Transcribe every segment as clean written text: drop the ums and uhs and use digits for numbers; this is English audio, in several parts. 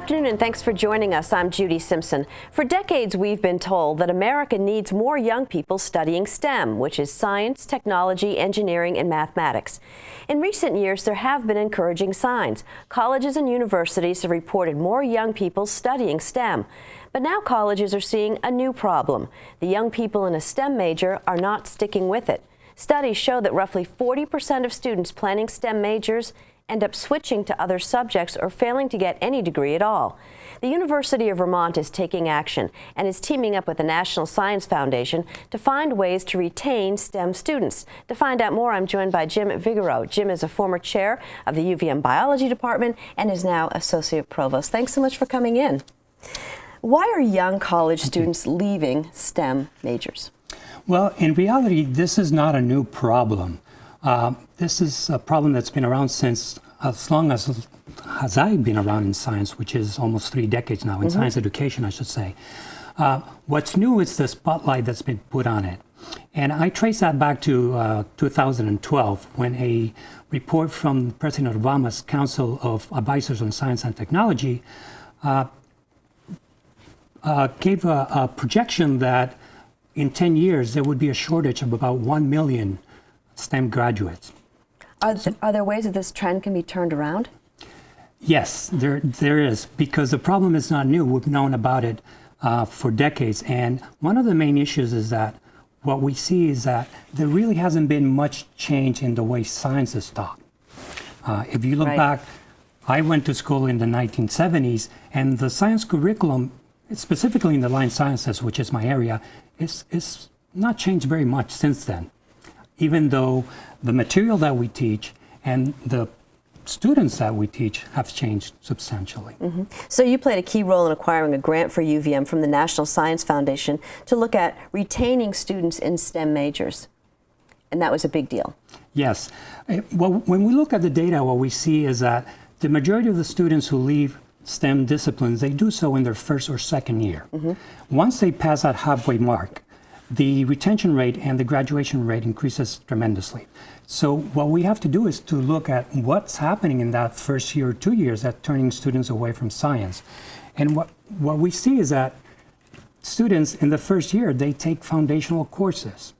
afternoon and thanks for joining us. I'm Judy Simpson. For decades, we've been told that America needs more young people studying STEM, which is science, technology, engineering, and mathematics. In recent years, there have been encouraging signs. Colleges and universities have reported more young people studying STEM. But now colleges are seeing a new problem. The young people in a STEM major are not sticking with it. Studies show that roughly 40% of students planning STEM majors end up switching to other subjects or failing to get any degree at all. The University of Vermont is taking action and is teaming up with the National Science Foundation to find ways to retain STEM students. To find out more, I'm joined by Jim Vigoureau. Jim is a former chair of the UVM Biology Department and is now Associate Provost. Thanks so much for coming in. Why are young college students leaving STEM majors? Well, in reality, this is not a new problem. This is a problem that's been around since as long as I've been around in science, which is almost 3 decades now, in science education, I should say. What's new is the spotlight that's been put on it. And I trace that back to 2012, when a report from President Obama's Council of Advisors on Science and Technology gave a projection that in 10 years there would be a shortage of about 1 million STEM graduates. Are there ways that this trend can be turned around? Yes, there is, because the problem is not new. We've known about it for decades. And one of the main issues is that what we see is that there really hasn't been much change in the way science is taught. If you look back, I went to school in the 1970s, and the science curriculum, specifically in the line sciences, which is my area, is not changed very much since then, even though the material that we teach and the students that we teach have changed substantially. So you played a key role in acquiring a grant for UVM from the National Science Foundation to look at retaining students in STEM majors, and that was a big deal. Yes. Well, when we look at the data, what we see is that the majority of the students who leave STEM disciplines, they do so in their first or second year. Once they pass that halfway mark, the retention rate and the graduation rate increases tremendously. So what we have to do is to look at what's happening in that first year or 2 years at turning students away from science. And what we see is that students in the first year, they take foundational courses.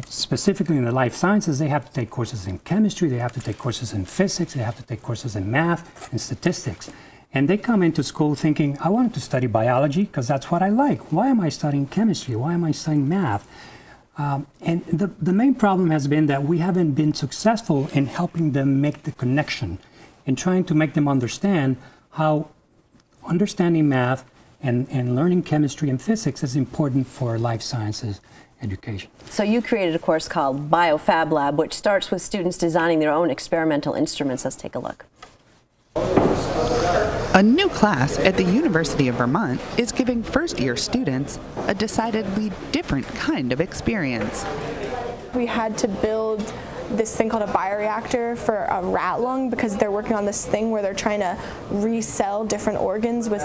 Specifically in the life sciences, they have to take courses in chemistry, they have to take courses in physics, they have to take courses in math and statistics. And they come into school thinking, I want to study biology because that's what I like. Why am I studying chemistry? Why am I studying math? And the main problem has been that we haven't been successful in helping them make the connection, in trying to make them understand how understanding math and learning chemistry and physics is important for life sciences education. So you created a course called BioFabLab, which starts with students designing their own experimental instruments. Let's take a look. A new class at the University of Vermont is giving first-year students a decidedly different kind of experience. We had to build this thing called a bioreactor for a rat lung because they're working on this thing where they're trying to resell different organs with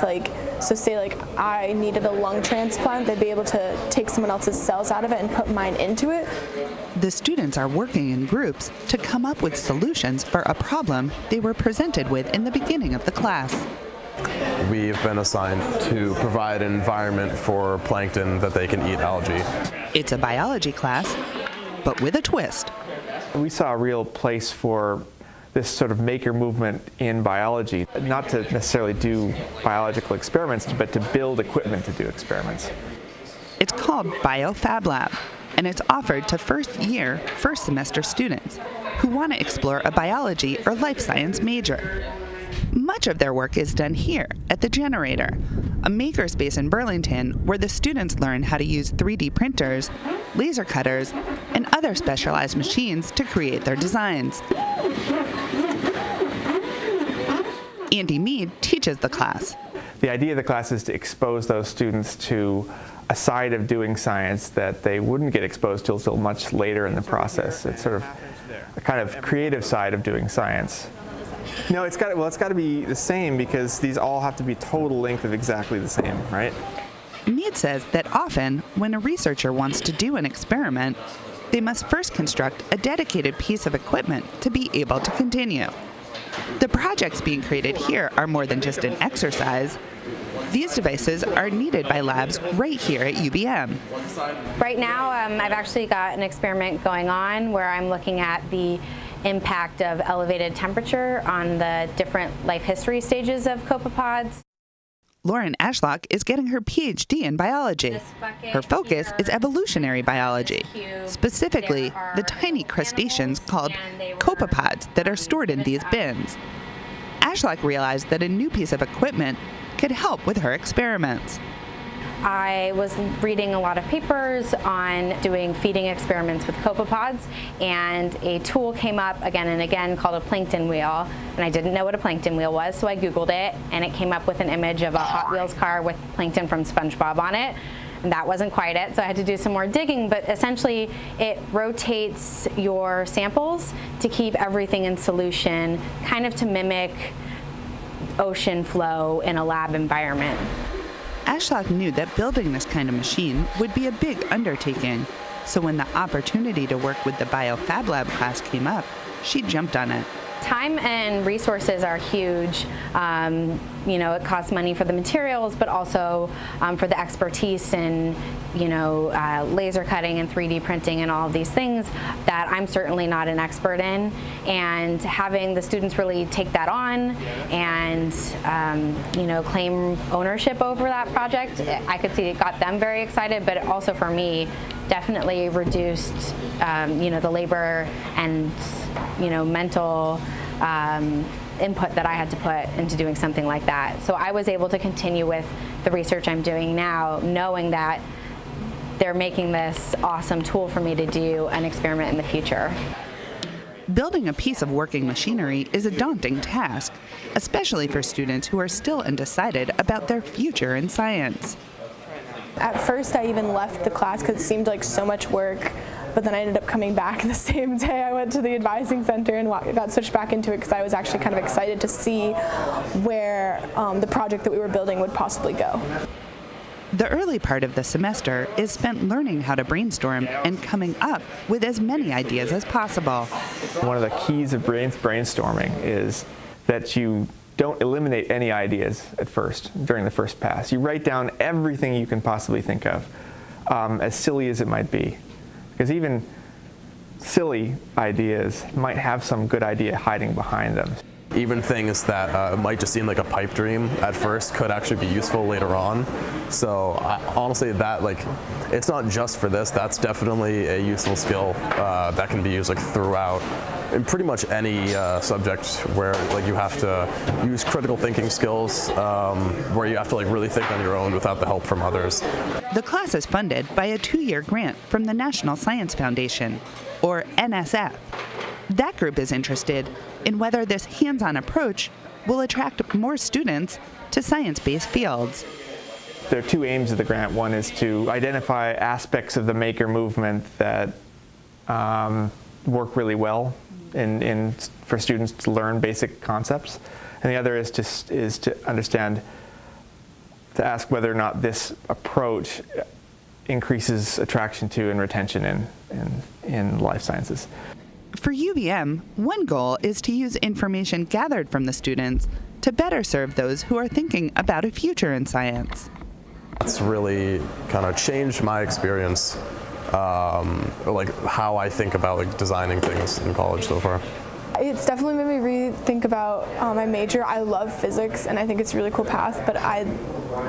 so say I needed a lung transplant, they'd be able to take someone else's cells out of it and put mine into it. The students are working in groups to come up with solutions for a problem they were presented with in the beginning of the class. We've been assigned to provide an environment for plankton that they can eat algae. It's a biology class, but with a twist. We saw a real place for this sort of maker movement in biology, not to necessarily do biological experiments, but to build equipment to do experiments. It's called BioFabLab, and it's offered to first-year, first-semester students who want to explore a biology or life science major. Much of their work is done here at the Generator, a makerspace in Burlington where the students learn how to use 3D printers, laser cutters, and other specialized machines to create their designs. Andy Mead teaches the class. The idea of the class is to expose those students to a side of doing science that they wouldn't get exposed to until much later in the process. It's sort of a kind of creative side of doing science. No, it's got to be the same because these all have to be total length of exactly the same, right? Mead says that often, when a researcher wants to do an experiment, they must first construct a dedicated piece of equipment to be able to continue. The projects being created here are more than just an exercise. These devices are needed by labs right here at UVM. Right now, I've actually got an experiment going on where I'm looking at the impact of elevated temperature on the different life history stages of copepods. Lauren Ashlock is getting her PhD in biology. Her focus is evolutionary biology, specifically the tiny crustaceans called copepods that are stored in these bins. Ashlock realized that a new piece of equipment could help with her experiments. I was reading a lot of papers on doing feeding experiments with copepods, and a tool came up again and again called a Plankton Wheel, and I didn't know what a Plankton Wheel was, so I Googled it, and it came up with an image of a Hot Wheels car with Plankton from SpongeBob on it, and that wasn't quite it, so I had to do some more digging, but essentially it rotates your samples to keep everything in solution, kind of to mimic ocean flow in a lab environment. Ashlock knew that building this kind of machine would be a big undertaking, so when the opportunity to work with the BioFabLab class came up, she jumped on it. Time and resources are huge. It costs money for the materials, but also for the expertise in, laser cutting and 3D printing and all of these things that I'm certainly not an expert in. And having the students really take that on and, claim ownership over that project, I could see it got them very excited, but also for me, definitely reduced, the labor and, mental input that I had to put into doing something like that. So I was able to continue with the research I'm doing now, knowing that they're making this awesome tool for me to do an experiment in the future. Building a piece of working machinery is a daunting task, especially for students who are still undecided about their future in science. At first, I even left the class because it seemed like so much work, but then I ended up coming back the same day. I went to the advising center and got switched back into it because I was actually kind of excited to see where the project that we were building would possibly go. The early part of the semester is spent learning how to brainstorm and coming up with as many ideas as possible. One of the keys of brainstorming is that you don't eliminate any ideas at first, during the first pass. You write down everything you can possibly think of, as silly as it might be. Because even silly ideas might have some good idea hiding behind them. Even things that might just seem like a pipe dream at first could actually be useful later on. So honestly, it's not just for this. That's definitely a useful skill that can be used throughout in pretty much any subject where you have to use critical thinking skills, where you have to really think on your own without the help from others. The class is funded by a 2-year grant from the National Science Foundation, or NSF. That group is interested in whether this hands-on approach will attract more students to science-based fields. There are two aims of the grant. One is to identify aspects of the maker movement that work really well for students to learn basic concepts, and the other is to ask whether or not this approach increases attraction to and retention in life sciences. For UVM, one goal is to use information gathered from the students to better serve those who are thinking about a future in science. It's really kind of changed my experience, how I think about designing things in college so far. It's definitely made me rethink about my major. I love physics and I think it's a really cool path, but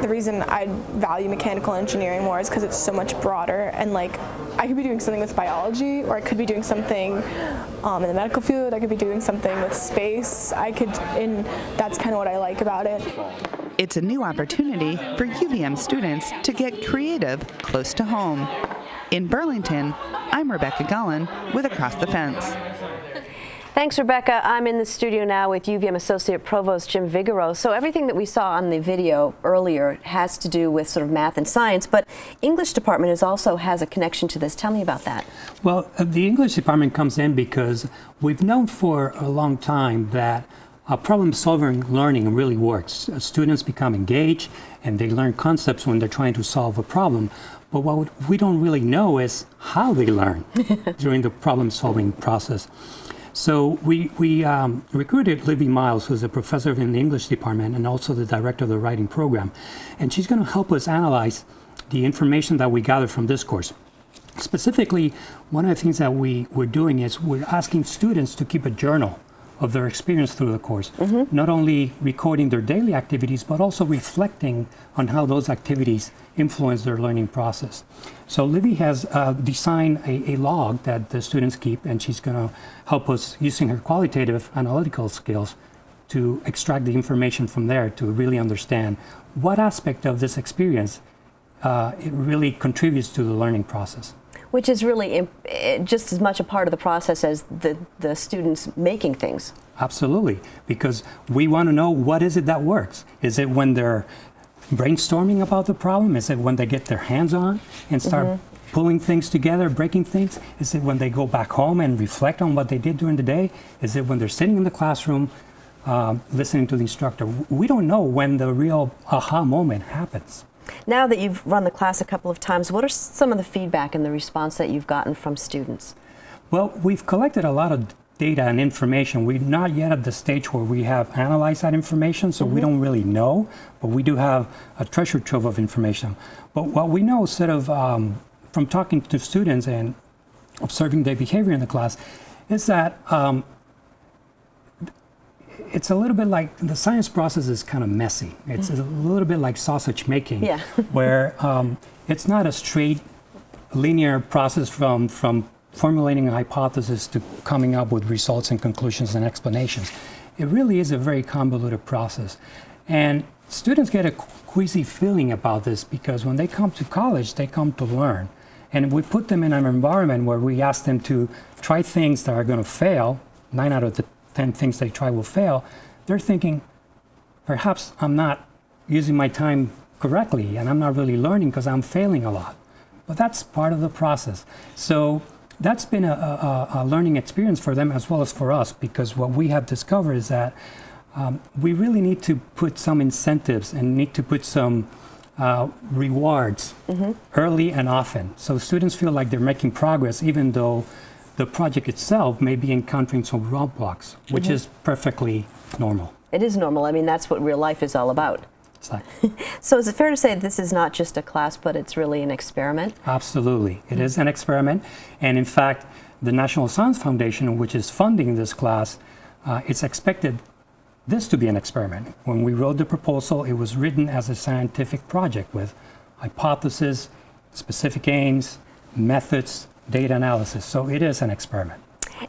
the reason I value mechanical engineering more is because it's so much broader, and I could be doing something with biology, or I could be doing something in the medical field, I could be doing something with space, and that's kind of what I like about it. It's a new opportunity for UVM students to get creative close to home. In Burlington, I'm Rebecca Gullen with Across the Fence. Thanks, Rebecca. I'm in the studio now with UVM Associate Provost Jim Vigoro. So everything that we saw on the video earlier has to do with sort of math and science, but English department also has a connection to this. Tell me about that. Well, the English department comes in because we've known for a long time that problem-solving learning really works. Students become engaged and they learn concepts when they're trying to solve a problem. But what we don't really know is how they learn during the problem-solving process. So we recruited Libby Miles, who's a professor in the English department and also the director of the writing program. And she's going to help us analyze the information that we gathered from this course. Specifically, one of the things that we're doing is we're asking students to keep a journal of their experience through the course, not only recording their daily activities, but also reflecting on how those activities influence their learning process. So Libby has designed a log that the students keep, and she's going to help us using her qualitative analytical skills to extract the information from there to really understand what aspect of this experience it really contributes to the learning process. Which is really just as much a part of the process as the students making things. Absolutely, because we want to know what is it that works. Is it when they're brainstorming about the problem? Is it when they get their hands on and start pulling things together, breaking things? Is it when they go back home and reflect on what they did during the day? Is it when they're sitting in the classroom listening to the instructor? We don't know when the real aha moment happens. Now that you've run the class a couple of times, what are some of the feedback and the response that you've gotten from students? Well, we've collected a lot of data and information. We're not yet at the stage where we have analyzed that information, so we don't really know, but we do have a treasure trove of information. But what we know sort of from talking to students and observing their behavior in the class is that it's a little bit like the science process is kind of messy. It's a little bit like sausage making, where it's not a straight linear process from formulating a hypothesis to coming up with results and conclusions and explanations. It really is a very convoluted process. And students get a queasy feeling about this because when they come to college, they come to learn. And we put them in an environment where we ask them to try things that are going to fail. 9 out of the 10 things they try will fail. They're thinking, perhaps I'm not using my time correctly and I'm not really learning because I'm failing a lot. But that's part of the process. So that's been a learning experience for them as well as for us, because what we have discovered is that we really need to put some incentives and need to put some rewards early and often. So students feel like they're making progress even though the project itself may be encountering some roadblocks, which is perfectly normal. It is normal. I mean, that's what real life is all about. Exactly. So is it fair to say this is not just a class, but it's really an experiment? Absolutely. It is an experiment. And in fact, the National Science Foundation, which is funding this class, it's expected this to be an experiment. When we wrote the proposal, it was written as a scientific project with hypotheses, specific aims, methods, data analysis. So it is an experiment.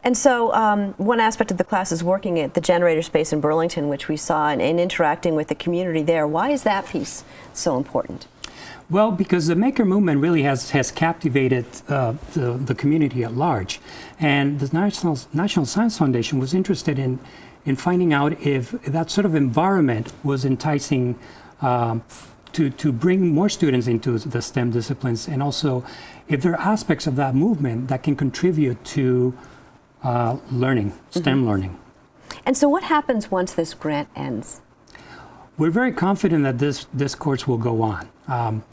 And so one aspect of the class is working at the generator space in Burlington, which we saw, and interacting with the community there. Why is that piece so important? Well, because the maker movement really has captivated the community at large. And the National Science Foundation was interested in finding out if that sort of environment was enticing to bring more students into the STEM disciplines, and also if there are aspects of that movement that can contribute to learning, STEM learning. And so what happens once this grant ends? We're very confident that this course will go on.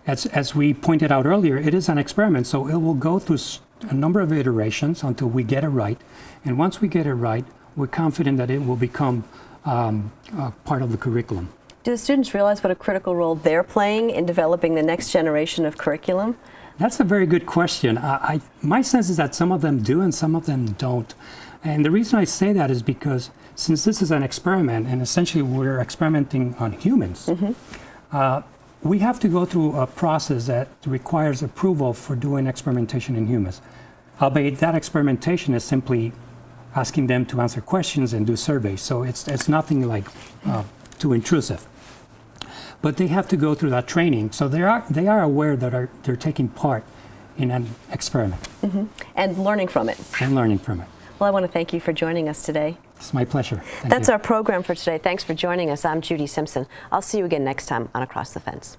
As we pointed out earlier, it is an experiment, so it will go through a number of iterations until we get it right. And once we get it right, we're confident that it will become part of the curriculum. Do the students realize what a critical role they're playing in developing the next generation of curriculum? That's a very good question. My sense is that some of them do and some of them don't. And the reason I say that is because since this is an experiment and essentially we're experimenting on humans, we have to go through a process that requires approval for doing experimentation in humans. Albeit that experimentation is simply asking them to answer questions and do surveys. So it's nothing like too intrusive. But they have to go through that training, so they are aware that they're taking part in an experiment. And learning from it. And learning from it. Well, I want to thank you for joining us today. It's my pleasure. That's our program for today. Thanks for joining us. I'm Judy Simpson. I'll see you again next time on Across the Fence.